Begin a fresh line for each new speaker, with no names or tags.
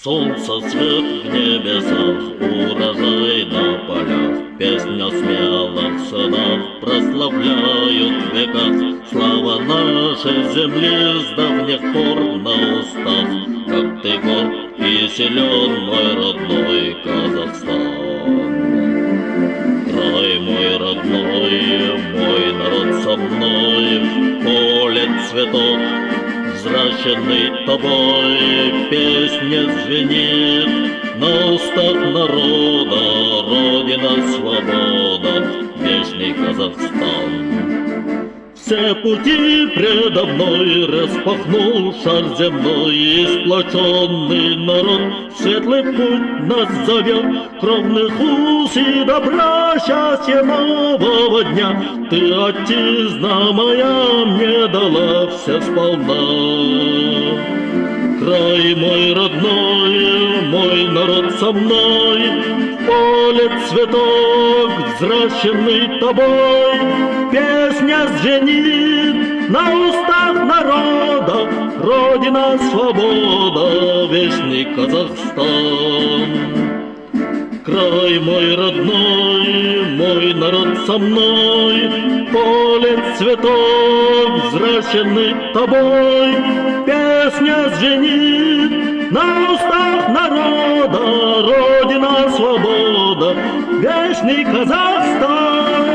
Солнце, свет в небесах, урожай на полях, песня смелых сынов прославляют в веках. Слава нашей земли с давних пор на устах. Как ты горд и силен, мой родной Казахстан. Край мой родной, мой народ со мной, в поле цветок, взращенный тобой, песня звенит на устах народа, Родина свобода, вечный Казахстан. Все пути предо мной распахнул шар земной, и сплоченный народ светлый путь нас зовет, кровных уз и добра, счастья нового дня. Ты, отчизна моя, мне дала все сполна. Край мой родной, мой народ со мной, в поле цветок, взращенный тобой, песня звенит на устах народа, Родина свобода, вечный Казахстан. Край мой родной, мой народ со мной, поле цветок, взращенный тобой, песня звенит на устах народа, Родина свобода, вечный Казахстан.